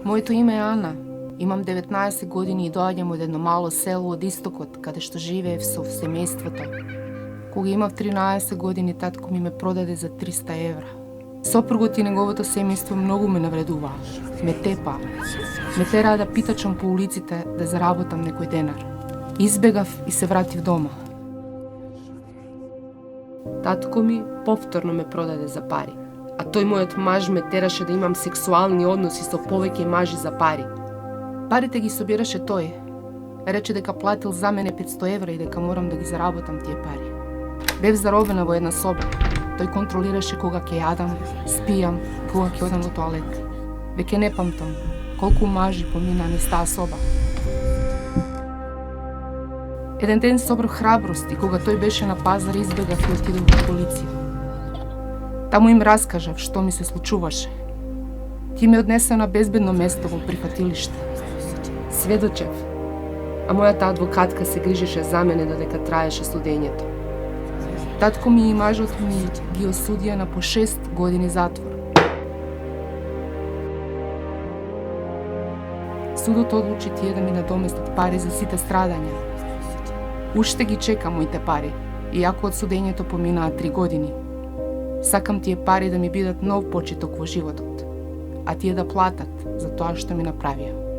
Моето име е Ана. Имам 19 години и доаѓам од едно мало село од истокот, каде што живеев со семејството. Кога имав 13 години, татко ми ме продаде за 300 евра. Сопругот и неговото семејство многу ме навредуваа. Ме тепаа. Ме тераа да питачам по улиците да заработам некој денар. Избегав и се вратив дома. Татко ми повторно ме продаде за пари, а тој мојот маж ме тераше да имам сексуални односи со повеќе мажи за пари. Парите ги собираше тој. Рече дека платил за мене 500 евра и дека морам да ги заработам тие пари. Бев заробена во една соба. Тој контролираше кога ќе јадам, спијам, кога ќе одам во тоалет. Веќе не памтам колку мажи поминаа низ таа соба. Еден ден собрав храброст и кога тој беше на пазар, избегав и отидов во полиција. Таму им раскажав што ми се случуваше. Ти ме однесе на безбедно место во прифатилиште. Сведочев, а мојата адвокатка се грижеше за мене додека траеше судењето. Татко ми и мажот ми ги осудија на по 6 години затвор. Судот одлучи тие да ми надоместат пари за сите страдања. Уште ги чекам моите пари, иако од судењето поминаа 3 години. Сакам тие пари да ми бидат нов почеток во животот, а тие да платат за тоа што ми направија.